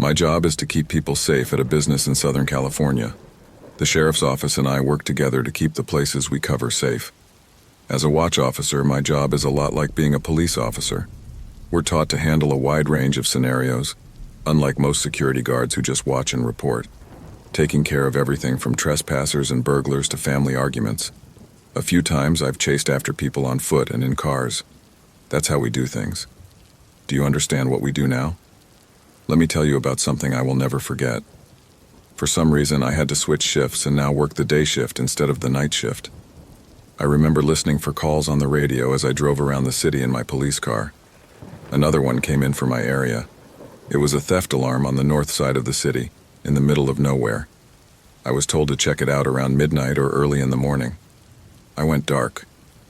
My job is to keep people safe at a business in Southern California. The sheriff's office and I work together to keep the places we cover safe. As a watch officer, my job is a lot like being a police officer. We're taught to handle a wide range of scenarios, unlike most security guards who just watch and report, taking care of everything from trespassers and burglars to family arguments. A few times I've chased after people on foot and in cars. That's how we do things. Do you understand what we do now? Let me tell you about something I will never forget. For some reason, I had to switch shifts and now work the day shift instead of the night shift. I remember listening for calls on the radio as I drove around the city in my police car. Another one came in for my area. It was a theft alarm on the north side of the city, in the middle of nowhere. I was told to check it out around midnight or early in the morning. I went dark,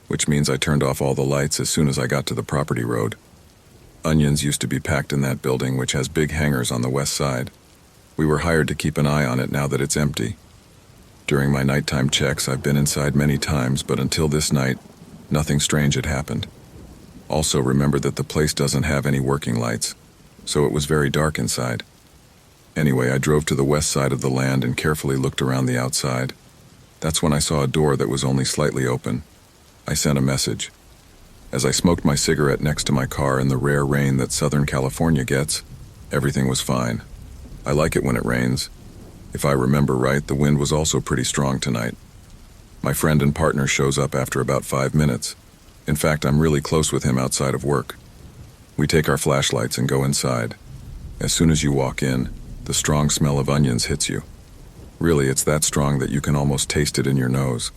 which means I turned off all the lights as soon as I got to the property road. Onions used to be packed in that building, which has big hangars on the west side. We were hired to keep an eye on it now that it's empty. During my nighttime checks, I've been inside many times, but until this night, nothing strange had happened. Also, remember that the place doesn't have any working lights, so it was very dark inside. Anyway, I drove to the west side of the land and carefully looked around the outside. That's when I saw a door that was only slightly open. I sent a message. As I smoked my cigarette next to my car in the rare rain that Southern California gets, everything was fine. I like it when it rains. If I remember right, the wind was also pretty strong tonight. My friend and partner shows up after about 5 minutes. In fact, I'm really close with him outside of work. We take our flashlights and go inside. As soon as you walk in, the strong smell of onions hits you. Really, it's that strong that you can almost taste it in your nose.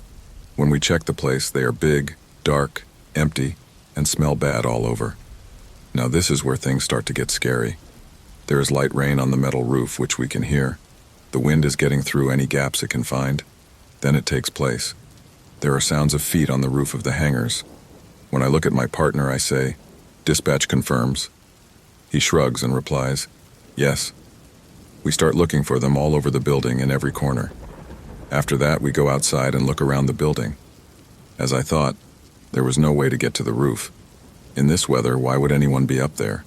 When we check the place, they are big, dark, empty, and smell bad all over. Now this is where things start to get scary. There is light rain on the metal roof, which we can hear. The wind is getting through any gaps it can find. Then it takes place. There are sounds of feet on the roof of the hangars. When I look at my partner, I say, "Dispatch confirms." He shrugs and replies, "Yes." We start looking for them all over the building in every corner. After that, we go outside and look around the building. As I thought, there was no way to get to the roof. In this weather, why would anyone be up there?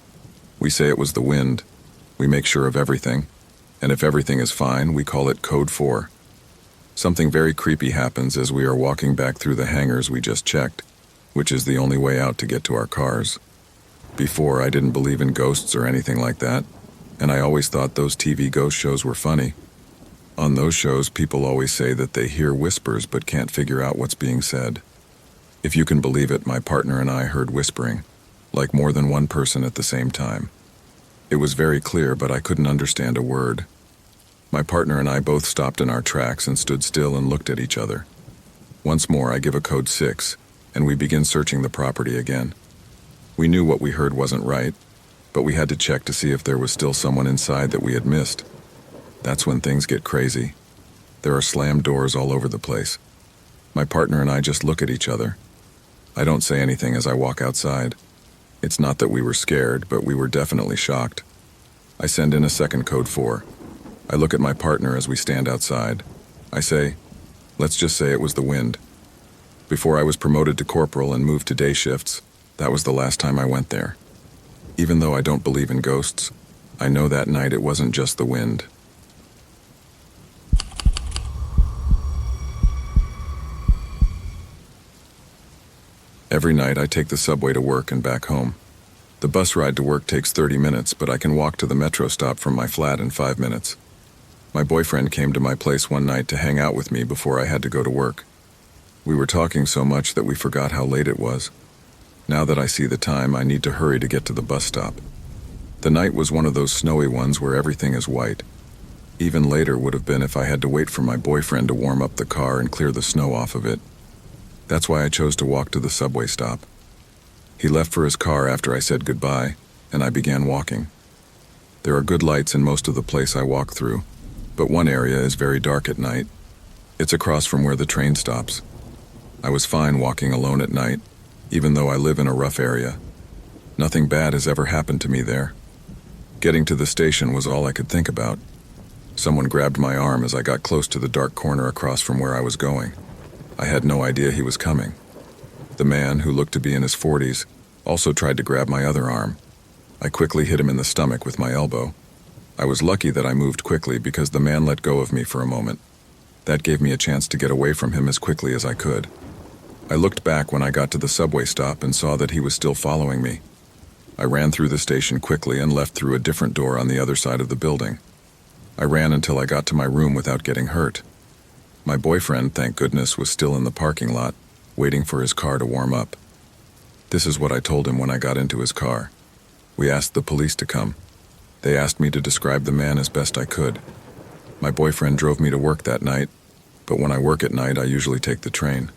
We say it was the wind. We make sure of everything, and if everything is fine, we call it Code 4. Something very creepy happens as we are walking back through the hangars we just checked, which is the only way out to get to our cars. Before, I didn't believe in ghosts or anything like that, and I always thought those TV ghost shows were funny. On those shows, people always say that they hear whispers but can't figure out what's being said. If you can believe it, my partner and I heard whispering, like more than one person at the same time. It was very clear, but I couldn't understand a word. My partner and I both stopped in our tracks and stood still and looked at each other. Once more, I give a code 6, and we begin searching the property again. We knew what we heard wasn't right, but we had to check to see if there was still someone inside that we had missed. That's when things get crazy. There are slammed doors all over the place. My partner and I just look at each other. I don't say anything as I walk outside. It's not that we were scared, but we were definitely shocked. I send in a second code 4. I look at my partner as we stand outside. I say, let's just say it was the wind. Before I was promoted to corporal and moved to day shifts, that was the last time I went there. Even though I don't believe in ghosts, I know that night it wasn't just the wind. Every night I take the subway to work and back home. The bus ride to work takes 30 minutes, but I can walk to the metro stop from my flat in 5 minutes. My boyfriend came to my place one night to hang out with me before I had to go to work. We were talking so much that we forgot how late it was. Now that I see the time, I need to hurry to get to the bus stop. The night was one of those snowy ones where everything is white. Even later would have been if I had to wait for my boyfriend to warm up the car and clear the snow off of it. That's why I chose to walk to the subway stop. He left for his car after I said goodbye, and I began walking. There are good lights in most of the place I walk through, but one area is very dark at night. It's across from where the train stops. I was fine walking alone at night, even though I live in a rough area. Nothing bad has ever happened to me there. Getting to the station was all I could think about. Someone grabbed my arm as I got close to the dark corner across from where I was going. I had no idea he was coming. The man, who looked to be in his 40s, also tried to grab my other arm. I quickly hit him in the stomach with my elbow. I was lucky that I moved quickly because the man let go of me for a moment. That gave me a chance to get away from him as quickly as I could. I looked back when I got to the subway stop and saw that he was still following me. I ran through the station quickly and left through a different door on the other side of the building. I ran until I got to my room without getting hurt. My boyfriend, thank goodness, was still in the parking lot, waiting for his car to warm up. This is what I told him when I got into his car. We asked the police to come. They asked me to describe the man as best I could. My boyfriend drove me to work that night, but when I work at night, I usually take the train.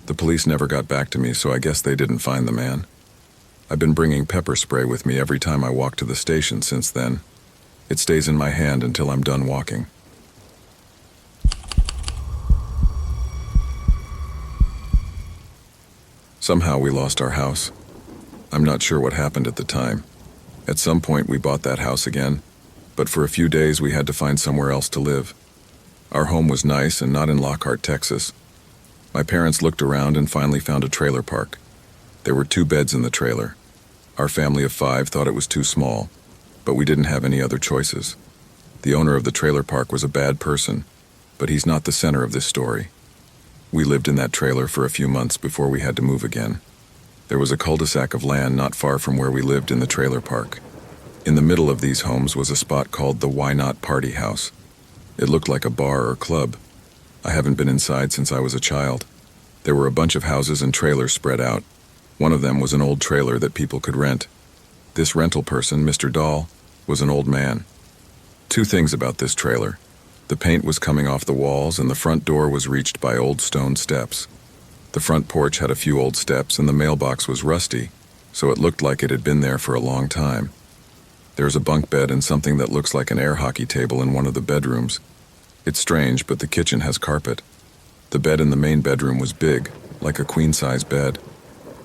The police never got back to me, so I guess they didn't find the man. I've been bringing pepper spray with me every time I walk to the station since then. It stays in my hand until I'm done walking. Somehow we lost our house. I'm not sure what happened at the time. At some point we bought that house again, but for a few days we had to find somewhere else to live. Our home was nice and not in Lockhart, Texas. My parents looked around and finally found a trailer park. There were 2 beds in the trailer. Our family of 5 thought it was too small, but we didn't have any other choices. The owner of the trailer park was a bad person, but he's not the center of this story. We lived in that trailer for a few months before we had to move again. There was a cul-de-sac of land not far from where we lived in the trailer park. In the middle of these homes was a spot called the Why Not Party House. It looked like a bar or club. I haven't been inside since I was a child. There were a bunch of houses and trailers spread out. One of them was an old trailer that people could rent. This rental person, Mr. Dahl, was an old man. 2 things about this trailer. The paint was coming off the walls and the front door was reached by old stone steps. The front porch had a few old steps and the mailbox was rusty, so it looked like it had been there for a long time. There's a bunk bed and something that looks like an air hockey table in one of the bedrooms. It's strange, but the kitchen has carpet. The bed in the main bedroom was big, like a queen-size bed.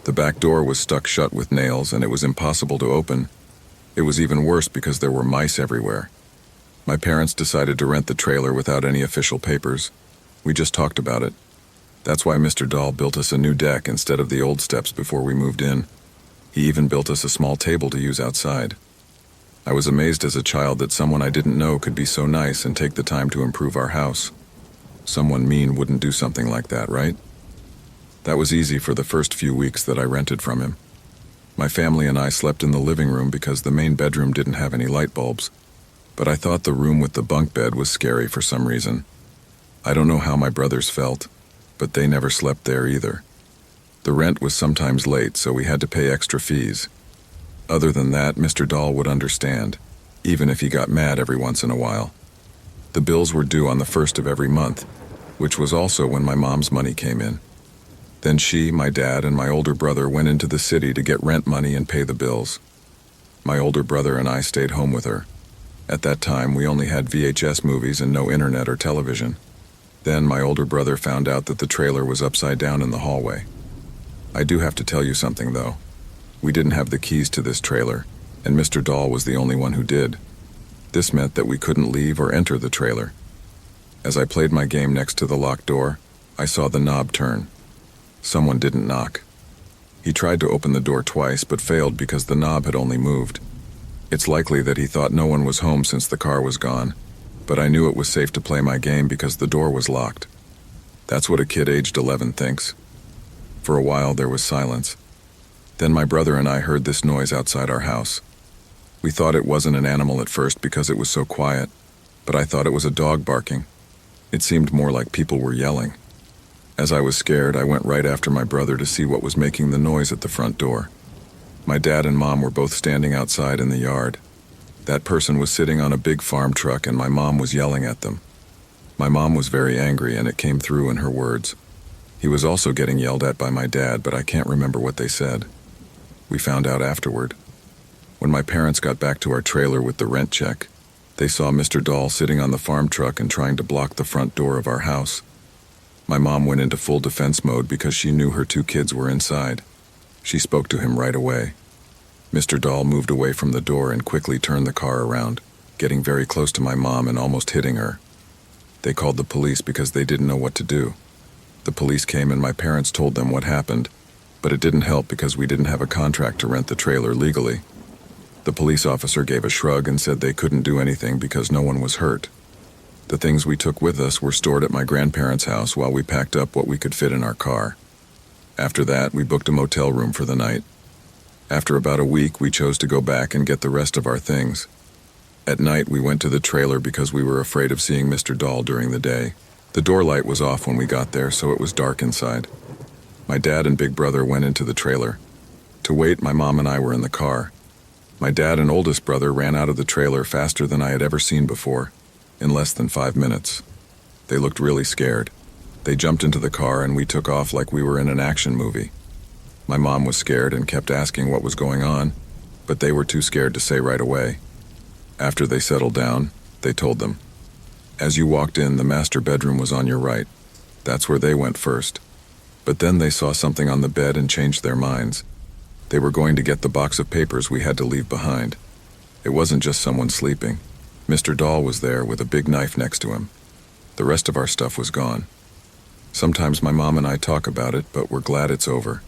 The back door was stuck shut with nails and it was impossible to open. It was even worse because there were mice everywhere. My parents decided to rent the trailer without any official papers. We just talked about it. That's why Mr. Dahl built us a new deck instead of the old steps before we moved in. He even built us a small table to use outside. I was amazed as a child that someone I didn't know could be so nice and take the time to improve our house. Someone mean wouldn't do something like that, right? That was easy for the first few weeks that I rented from him. My family and I slept in the living room because the main bedroom didn't have any light bulbs. But I thought the room with the bunk bed was scary for some reason. I don't know how my brothers felt, but they never slept there either. The rent was sometimes late, so we had to pay extra fees. Other than that, Mr. Dahl would understand, even if he got mad every once in a while. The bills were due on the 1st of every month, which was also when my mom's money came in. Then she, my dad, and my older brother went into the city to get rent money and pay the bills. My older brother and I stayed home with her. At that time, we only had VHS movies and no internet or television. Then my older brother found out that the trailer was upside down in the hallway. I do have to tell you something, though. We didn't have the keys to this trailer, and Mr. Dahl was the only one who did. This meant that we couldn't leave or enter the trailer. As I played my game next to the locked door, I saw the knob turn. Someone didn't knock. He tried to open the door twice, but failed because the knob had only moved. It's likely that he thought no one was home since the car was gone, but I knew it was safe to play my game because the door was locked. That's what a kid aged 11 thinks. For a while, there was silence. Then my brother and I heard this noise outside our house. We thought it wasn't an animal at first because it was so quiet, but I thought it was a dog barking. It seemed more like people were yelling. As I was scared, I went right after my brother to see what was making the noise at the front door. My dad and mom were both standing outside in the yard. That person was sitting on a big farm truck and my mom was yelling at them. My mom was very angry and it came through in her words. He was also getting yelled at by my dad, but I can't remember what they said. We found out afterward. When my parents got back to our trailer with the rent check, they saw Mr. Dahl sitting on the farm truck and trying to block the front door of our house. My mom went into full defense mode because she knew her 2 kids were inside. She spoke to him right away. Mr. Dahl moved away from the door and quickly turned the car around, getting very close to my mom and almost hitting her. They called the police because they didn't know what to do. The police came and my parents told them what happened, but it didn't help because we didn't have a contract to rent the trailer legally. The police officer gave a shrug and said they couldn't do anything because no one was hurt. The things we took with us were stored at my grandparents' house while we packed up what we could fit in our car. After that, we booked a motel room for the night. After about a week, we chose to go back and get the rest of our things. At night, we went to the trailer because we were afraid of seeing Mr. Dahl during the day. The door light was off when we got there, so it was dark inside. My dad and big brother went into the trailer. To wait, my mom and I were in the car. My dad and oldest brother ran out of the trailer faster than I had ever seen before, in less than 5 minutes. They looked really scared. They jumped into the car and we took off like we were in an action movie. My mom was scared and kept asking what was going on, but they were too scared to say right away. After they settled down, they told them. As you walked in, the master bedroom was on your right. That's where they went first. But then they saw something on the bed and changed their minds. They were going to get the box of papers we had to leave behind. It wasn't just someone sleeping. Mr. Dahl was there with a big knife next to him. The rest of our stuff was gone. Sometimes my mom and I talk about it, but we're glad it's over.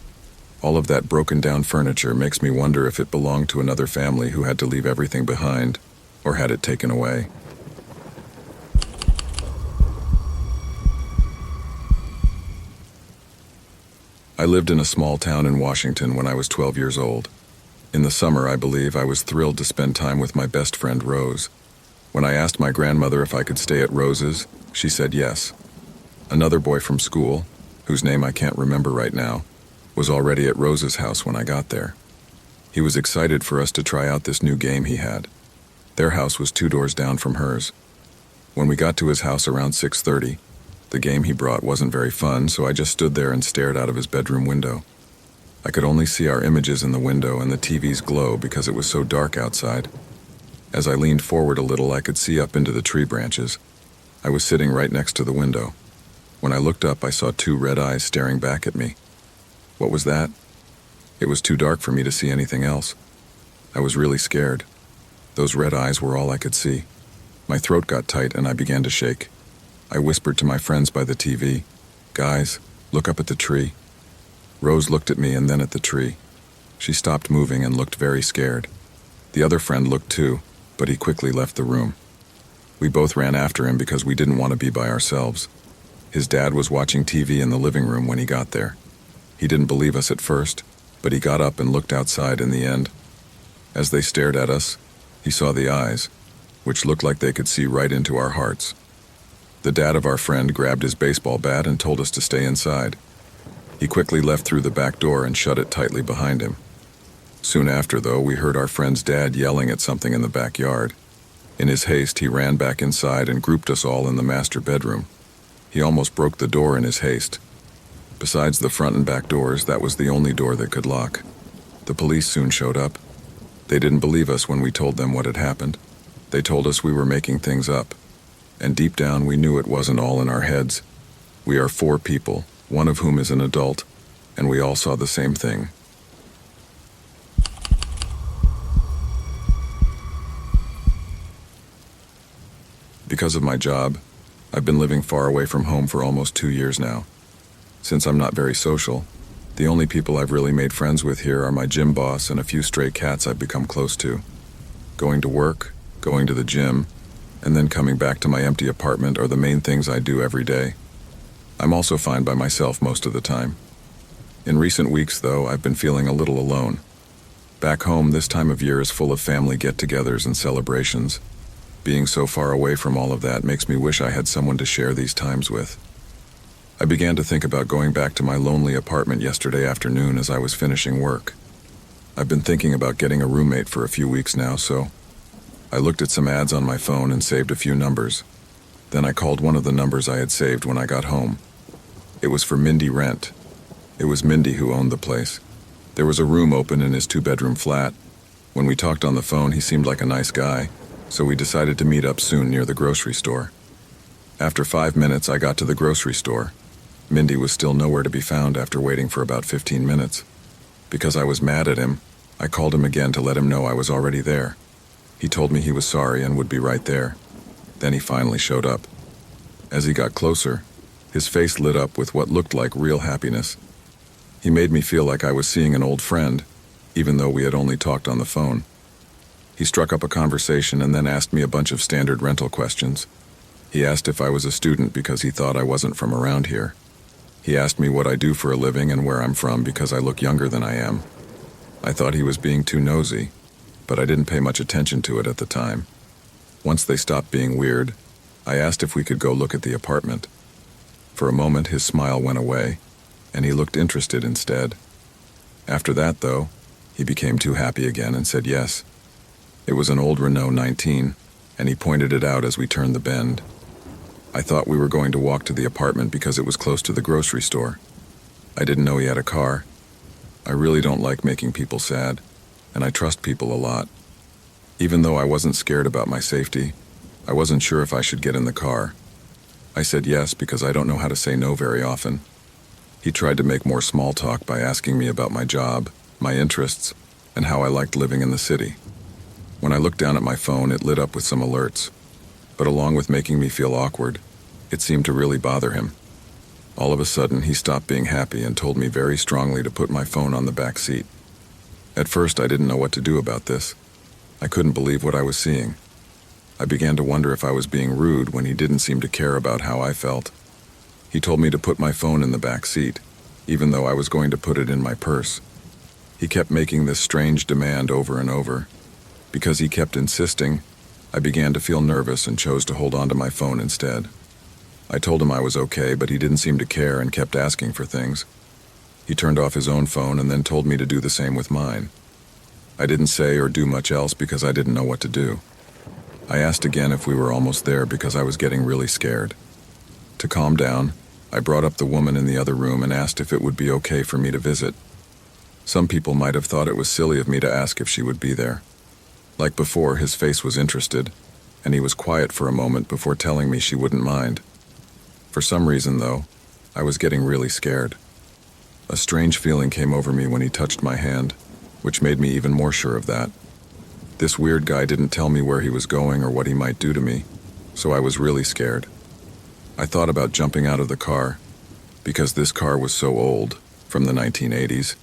All of that broken down furniture makes me wonder if it belonged to another family who had to leave everything behind, or had it taken away. I lived in a small town in Washington when I was 12 years old. In the summer, I believe, I was thrilled to spend time with my best friend, Rose. When I asked my grandmother if I could stay at Rose's, she said yes. Another boy from school, whose name I can't remember right now, was already at Rose's house when I got there. He was excited for us to try out this new game he had. Their house was 2 doors down from hers. When we got to his house around 6:30, the game he brought wasn't very fun, so I just stood there and stared out of his bedroom window. I could only see our images in the window and the TV's glow because it was so dark outside. As I leaned forward a little, I could see up into the tree branches. I was sitting right next to the window. When I looked up, I saw 2 red eyes staring back at me. What was that? It was too dark for me to see anything else. I was really scared. Those red eyes were all I could see. My throat got tight and I began to shake. I whispered to my friends by the TV, "Guys, look up at the tree." Rose looked at me and then at the tree. She stopped moving and looked very scared. The other friend looked too, but he quickly left the room. We both ran after him because we didn't want to be by ourselves. His dad was watching TV in the living room when he got there. He didn't believe us at first, but he got up and looked outside in the end. As they stared at us, he saw the eyes, which looked like they could see right into our hearts. The dad of our friend grabbed his baseball bat and told us to stay inside. He quickly left through the back door and shut it tightly behind him. Soon after, though, we heard our friend's dad yelling at something in the backyard. In his haste, he ran back inside and grouped us all in the master bedroom. He almost broke the door in his haste. Besides the front and back doors, that was the only door that could lock. The police soon showed up. They didn't believe us when we told them what had happened. They told us we were making things up. And deep down, we knew it wasn't all in our heads. We are 4 people, one of whom is an adult, and we all saw the same thing. Because of my job, I've been living far away from home for almost 2 years now. Since I'm not very social, the only people I've really made friends with here are my gym boss and a few stray cats I've become close to. Going to work, going to the gym, and then coming back to my empty apartment are the main things I do every day. I'm also fine by myself most of the time. In recent weeks, though, I've been feeling a little alone. Back home, this time of year is full of family get-togethers and celebrations. Being so far away from all of that makes me wish I had someone to share these times with. I began to think about going back to my lonely apartment yesterday afternoon as I was finishing work. I've been thinking about getting a roommate for a few weeks now, so I looked at some ads on my phone and saved a few numbers. Then I called one of the numbers I had saved when I got home. It was for Mindy Rent. It was Mindy who owned the place. There was a room open in his 2-bedroom flat. When we talked on the phone, he seemed like a nice guy, so we decided to meet up soon near the grocery store. After 5 minutes, I got to the grocery store. Mindy was still nowhere to be found after waiting for about 15 minutes. Because I was mad at him, I called him again to let him know I was already there. He told me he was sorry and would be right there. Then he finally showed up. As he got closer, his face lit up with what looked like real happiness. He made me feel like I was seeing an old friend, even though we had only talked on the phone. He struck up a conversation and then asked me a bunch of standard rental questions. He asked if I was a student because he thought I wasn't from around here. He asked me what I do for a living and where I'm from because I look younger than I am. I thought he was being too nosy, but I didn't pay much attention to it at the time. Once they stopped being weird, I asked if we could go look at the apartment. For a moment, his smile went away, and he looked interested instead. After that, though, he became too happy again and said yes. It was an old Renault 19, and he pointed it out as we turned the bend. I thought we were going to walk to the apartment because it was close to the grocery store. I didn't know he had a car. I really don't like making people sad, and I trust people a lot. Even though I wasn't scared about my safety, I wasn't sure if I should get in the car. I said yes because I don't know how to say no very often. He tried to make more small talk by asking me about my job, my interests, and how I liked living in the city. When I looked down at my phone, it lit up with some alerts. But along with making me feel awkward, it seemed to really bother him. All of a sudden, he stopped being happy and told me very strongly to put my phone on the back seat. At first, I didn't know what to do about this. I couldn't believe what I was seeing. I began to wonder if I was being rude when he didn't seem to care about how I felt. He told me to put my phone in the back seat, even though I was going to put it in my purse. He kept making this strange demand over and over. Because he kept insisting, I began to feel nervous and chose to hold on to my phone instead. I told him I was okay, but he didn't seem to care and kept asking for things. He turned off his own phone and then told me to do the same with mine. I didn't say or do much else because I didn't know what to do. I asked again if we were almost there because I was getting really scared. To calm down, I brought up the woman in the other room and asked if it would be okay for me to visit. Some people might have thought it was silly of me to ask if she would be there. Like before, his face was interested, and he was quiet for a moment before telling me she wouldn't mind. For some reason, though, I was getting really scared. A strange feeling came over me when he touched my hand, which made me even more sure of that. This weird guy didn't tell me where he was going or what he might do to me, so I was really scared. I thought about jumping out of the car, because this car was so old, from the 1980s,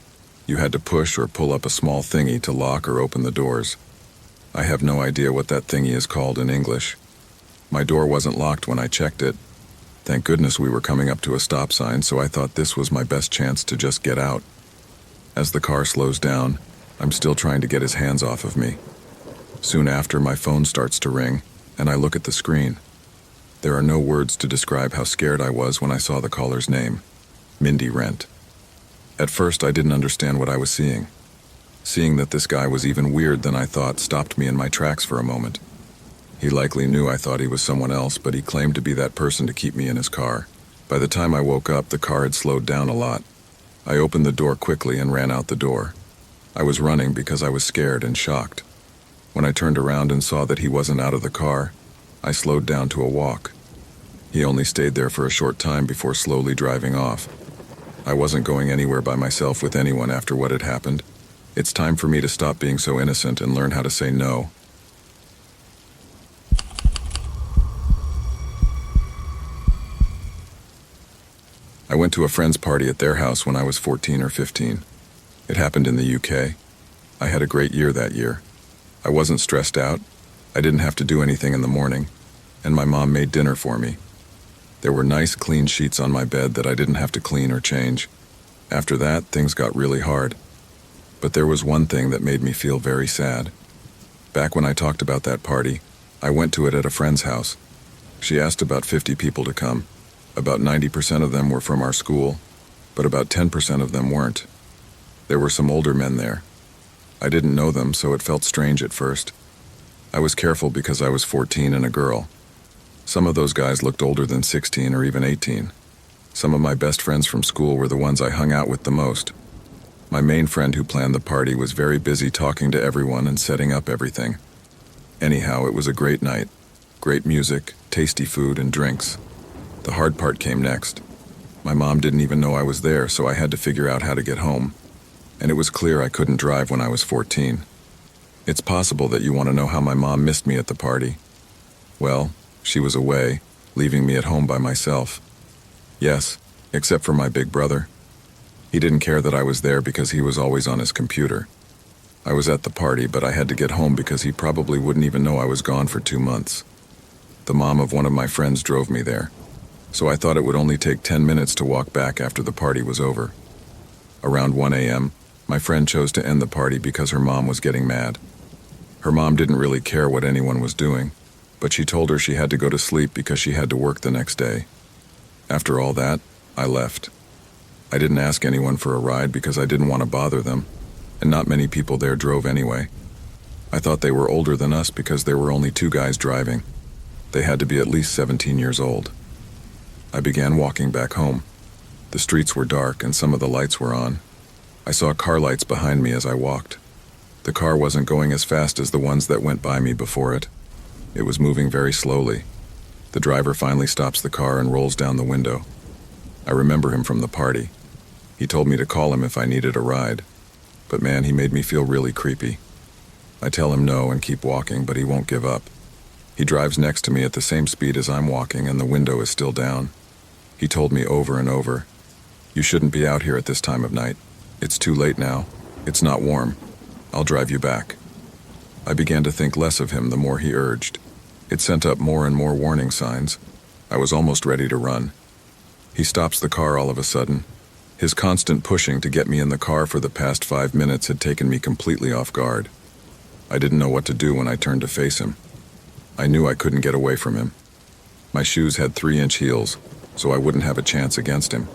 you had to push or pull up a small thingy to lock or open the doors. I have no idea what that thingy is called in English. My door wasn't locked when I checked it. Thank goodness we were coming up to a stop sign, so I thought this was my best chance to just get out. As the car slows down, I'm still trying to get his hands off of me. Soon after, my phone starts to ring, and I look at the screen. There are no words to describe how scared I was when I saw the caller's name, Mindy Rent. At first, I didn't understand what I was seeing. Seeing that this guy was even weird than I thought stopped me in my tracks for a moment. He likely knew I thought he was someone else, but he claimed to be that person to keep me in his car. By the time I woke up, the car had slowed down a lot. I opened the door quickly and ran out the door. I was running because I was scared and shocked. When I turned around and saw that he wasn't out of the car, I slowed down to a walk. He only stayed there for a short time before slowly driving off. I wasn't going anywhere by myself with anyone after what had happened. It's time for me to stop being so innocent and learn how to say no. I went to a friend's party at their house when I was 14 or 15. It happened in the UK. I had a great year that year. I wasn't stressed out. I didn't have to do anything in the morning, and my mom made dinner for me. There were nice, clean sheets on my bed that I didn't have to clean or change. After that, things got really hard. But there was one thing that made me feel very sad. Back when I talked about that party, I went to it at a friend's house. She asked about 50 people to come. About 90% of them were from our school, but about 10% of them weren't. There were some older men there. I didn't know them, so it felt strange at first. I was careful because I was 14 and a girl. Some of those guys looked older than 16 or even 18. Some of my best friends from school were the ones I hung out with the most. My main friend who planned the party was very busy talking to everyone and setting up everything. Anyhow, it was a great night. Great music, tasty food, and drinks. The hard part came next. My mom didn't even know I was there, so I had to figure out how to get home. And it was clear I couldn't drive when I was 14. It's possible that you want to know how my mom missed me at the party. Well, she was away, leaving me at home by myself. Yes, except for my big brother. He didn't care that I was there because he was always on his computer. I was at the party, but I had to get home because he probably wouldn't even know I was gone for 2 months. The mom of one of my friends drove me there, so I thought it would only take 10 minutes to walk back after the party was over. Around 1 a.m., my friend chose to end the party because her mom was getting mad. Her mom didn't really care what anyone was doing, but she told her she had to go to sleep because she had to work the next day. After all that, I left. I didn't ask anyone for a ride because I didn't want to bother them, and not many people there drove anyway. I thought they were older than us because there were only 2 guys driving. They had to be at least 17 years old. I began walking back home. The streets were dark and some of the lights were on. I saw car lights behind me as I walked. The car wasn't going as fast as the ones that went by me before it. It was moving very slowly. The driver finally stops the car and rolls down the window. I remember him from the party. He told me to call him if I needed a ride. But man, he made me feel really creepy. I tell him no and keep walking, but he won't give up. He drives next to me at the same speed as I'm walking and the window is still down. He told me over and over, "You shouldn't be out here at this time of night. It's too late now. It's not warm. I'll drive you back." I began to think less of him the more he urged. It sent up more and more warning signs. I was almost ready to run. He stops the car all of a sudden. His constant pushing to get me in the car for the past 5 minutes had taken me completely off guard. I didn't know what to do when I turned to face him. I knew I couldn't get away from him. My shoes had 3-inch heels, so I wouldn't have a chance against him.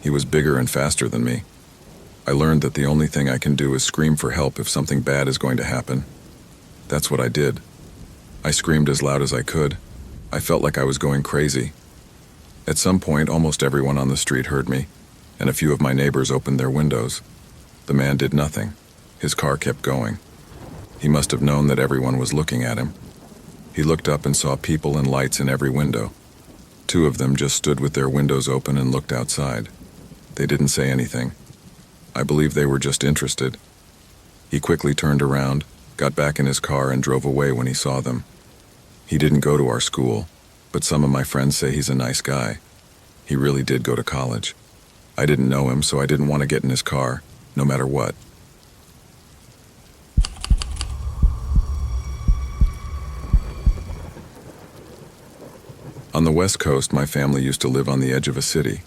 He was bigger and faster than me. I learned that the only thing I can do is scream for help if something bad is going to happen. That's what I did. I screamed as loud as I could. I felt like I was going crazy. At some point, almost everyone on the street heard me, and a few of my neighbors opened their windows. The man did nothing. His car kept going. He must have known that everyone was looking at him. He looked up and saw people and lights in every window. 2 of them just stood with their windows open and looked outside. They didn't say anything. I believe they were just interested. He quickly turned around, got back in his car, and drove away when he saw them. He didn't go to our school, but some of my friends say he's a nice guy. He really did go to college. I didn't know him, so I didn't want to get in his car, no matter what. On the West Coast, my family used to live on the edge of a city.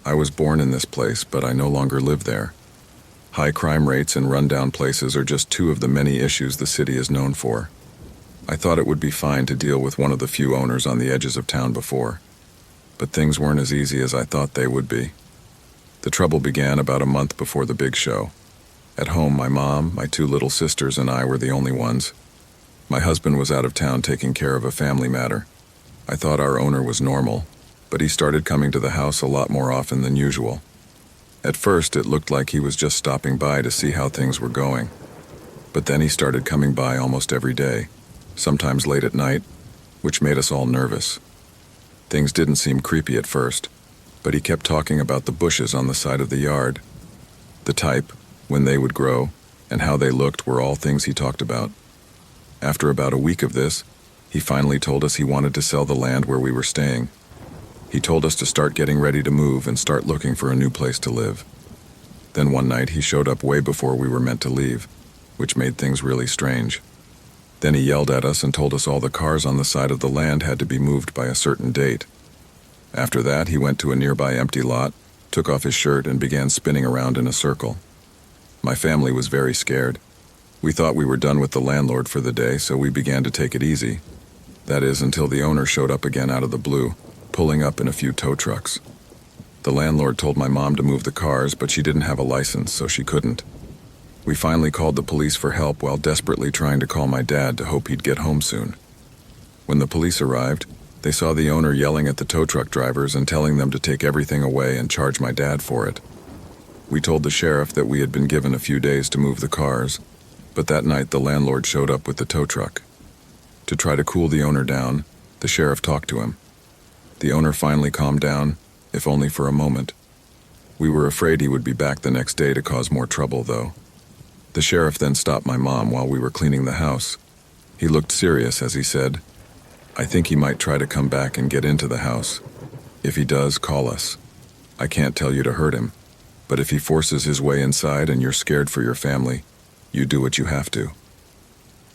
I was born in this place, but I no longer live there. High crime rates and rundown places are just 2 of the many issues the city is known for. I thought it would be fine to deal with one of the few owners on the edges of town before. But things weren't as easy as I thought they would be. The trouble began about a month before the big show. At home, my mom, my 2 little sisters, and I were the only ones. My husband was out of town taking care of a family matter. I thought our owner was normal, but he started coming to the house a lot more often than usual. At first, it looked like he was just stopping by to see how things were going. But then he started coming by almost every day, sometimes late at night, which made us all nervous. Things didn't seem creepy at first, but he kept talking about the bushes on the side of the yard. The type, when they would grow, and how they looked were all things he talked about. After about a week of this, he finally told us he wanted to sell the land where we were staying. He told us to start getting ready to move and start looking for a new place to live. Then one night he showed up way before we were meant to leave, which made things really strange. Then he yelled at us and told us all the cars on the side of the land had to be moved by a certain date. After that, he went to a nearby empty lot, took off his shirt, and began spinning around in a circle. My family was very scared. We thought we were done with the landlord for the day, so we began to take it easy. That is, until the owner showed up again out of the blue, pulling up in a few tow trucks. The landlord told my mom to move the cars, but she didn't have a license, so she couldn't. We finally called the police for help while desperately trying to call my dad to hope he'd get home soon. When the police arrived, they saw the owner yelling at the tow truck drivers and telling them to take everything away and charge my dad for it. We told the sheriff that we had been given a few days to move the cars, but that night the landlord showed up with the tow truck. To try to cool the owner down, the sheriff talked to him. The owner finally calmed down, if only for a moment. We were afraid he would be back the next day to cause more trouble, though. The sheriff then stopped my mom while we were cleaning the house. He looked serious as he said, "I think he might try to come back and get into the house. If he does, call us. I can't tell you to hurt him, but if he forces his way inside and you're scared for your family, You do what you have to.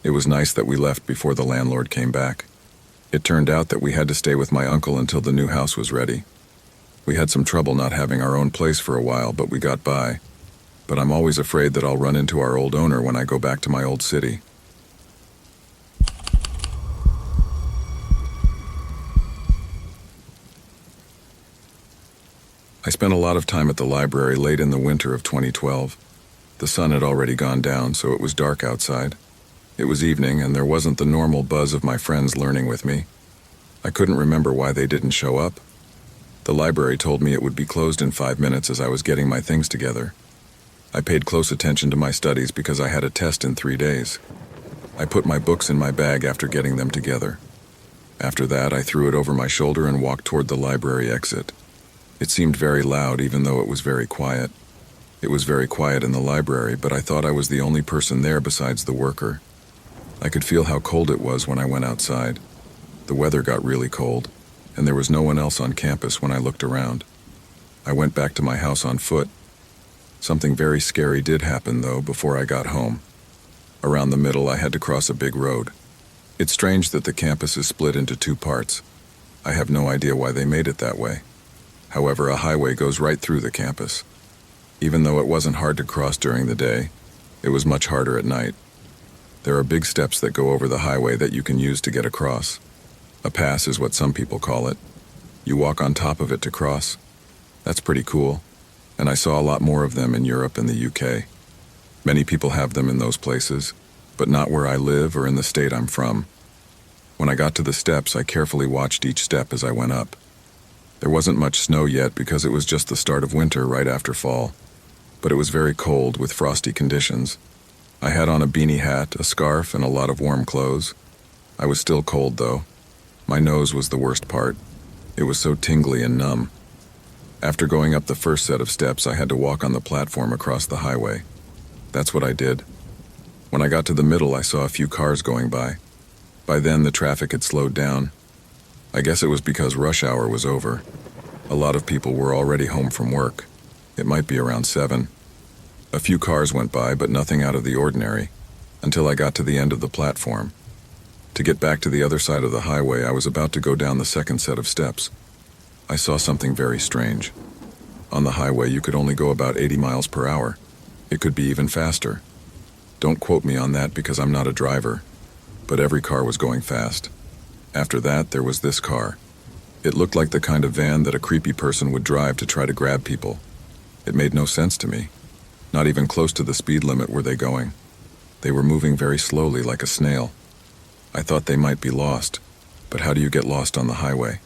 It was nice that we left before the landlord came back. It turned out that we had to stay with my uncle until the new house was ready. We had some trouble not having our own place for a while, but we got by. But I'm always afraid that I'll run into our old owner when I go back to my old city. I spent a lot of time at the library late in the winter of 2012. The sun had already gone down, so it was dark outside. It was evening, and there wasn't the normal buzz of my friends learning with me. I couldn't remember why they didn't show up. The library told me it would be closed in 5 minutes as I was getting my things together. I paid close attention to my studies because I had a test in 3 days. I put my books in my bag after getting them together. After that, I threw it over my shoulder and walked toward the library exit. It seemed very loud, even though it was very quiet. It was very quiet in the library, but I thought I was the only person there besides the worker. I could feel how cold it was when I went outside. The weather got really cold, and there was no one else on campus when I looked around. I went back to my house on foot. Something very scary did happen, though, before I got home. Around the middle, I had to cross a big road. It's strange that the campus is split into 2 parts. I have no idea why they made it that way. However, a highway goes right through the campus. Even though it wasn't hard to cross during the day, it was much harder at night. There are big steps that go over the highway that you can use to get across. A pass is what some people call it. You walk on top of it to cross. That's pretty cool, and I saw a lot more of them in Europe and the UK. Many people have them in those places, but not where I live or in the state I'm from. When I got to the steps, I carefully watched each step as I went up. There wasn't much snow yet because it was just the start of winter right after fall, but it was very cold with frosty conditions. I had on a beanie hat, a scarf, and a lot of warm clothes. I was still cold, though. My nose was the worst part. It was so tingly and numb. After going up the first set of steps, I had to walk on the platform across the highway. That's what I did. When I got to the middle, I saw a few cars going by. By then, the traffic had slowed down. I guess it was because rush hour was over. A lot of people were already home from work. It might be around 7. A few cars went by, but nothing out of the ordinary, until I got to the end of the platform. To get back to the other side of the highway, I was about to go down the second set of steps. I saw something very strange. On the highway, you could only go about 80 miles per hour. It could be even faster. Don't quote me on that because I'm not a driver, but every car was going fast. After that, there was this car. It looked like the kind of van that a creepy person would drive to try to grab people. It made no sense to me. Not even close to the speed limit were they going. They were moving very slowly like a snail. I thought they might be lost, but how do you get lost on the highway?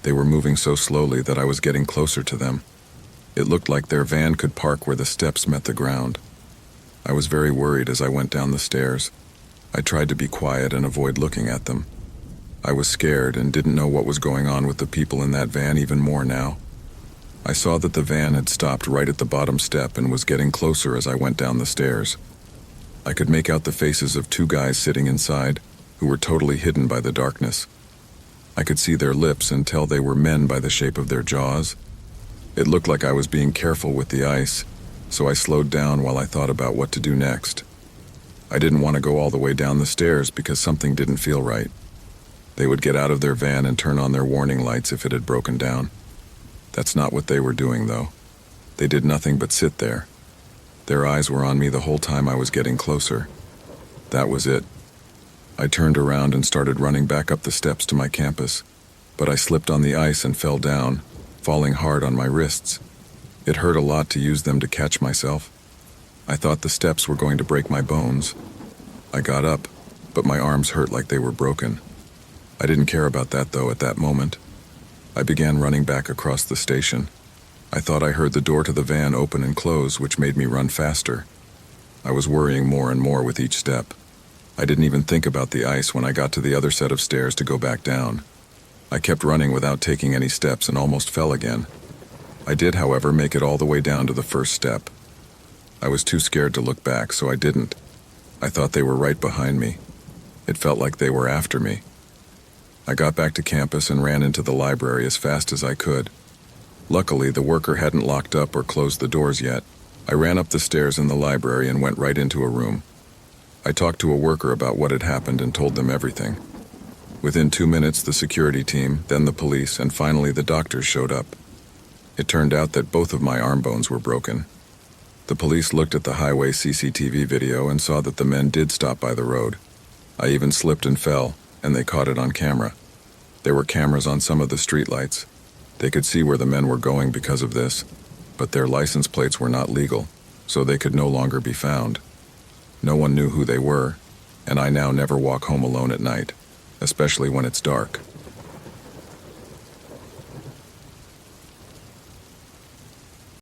They were moving so slowly that I was getting closer to them. It looked like their van could park where the steps met the ground. I was very worried as I went down the stairs. I tried to be quiet and avoid looking at them. I was scared and didn't know what was going on with the people in that van even more now. I saw that the van had stopped right at the bottom step and was getting closer as I went down the stairs. I could make out the faces of 2 guys sitting inside, who were totally hidden by the darkness. I could see their lips and tell they were men by the shape of their jaws. It looked like I was being careful with the ice, so I slowed down while I thought about what to do next. I didn't want to go all the way down the stairs because something didn't feel right. They would get out of their van and turn on their warning lights if it had broken down. That's not what they were doing, though. They did nothing but sit there. Their eyes were on me the whole time I was getting closer. That was it. I turned around and started running back up the steps to my campus, but I slipped on the ice and fell down, falling hard on my wrists. It hurt a lot to use them to catch myself. I thought the steps were going to break my bones. I got up, but my arms hurt like they were broken. I didn't care about that, though, at that moment. I began running back across the station. I thought I heard the door to the van open and close, which made me run faster. I was worrying more and more with each step. I didn't even think about the ice when I got to the other set of stairs to go back down. I kept running without taking any steps and almost fell again. I did, however, make it all the way down to the first step. I was too scared to look back, so I didn't. I thought they were right behind me. It felt like they were after me. I got back to campus and ran into the library as fast as I could. Luckily, the worker hadn't locked up or closed the doors yet. I ran up the stairs in the library and went right into a room. I talked to a worker about what had happened and told them everything. Within 2 minutes, the security team, then the police, and finally the doctors showed up. It turned out that both of my arm bones were broken. The police looked at the highway CCTV video and saw that the men did stop by the road. I even slipped and fell, and they caught it on camera. There were cameras on some of the streetlights. They could see where the men were going because of this, but their license plates were not legal, so they could no longer be found. No one knew who they were, and I now never walk home alone at night, especially when it's dark.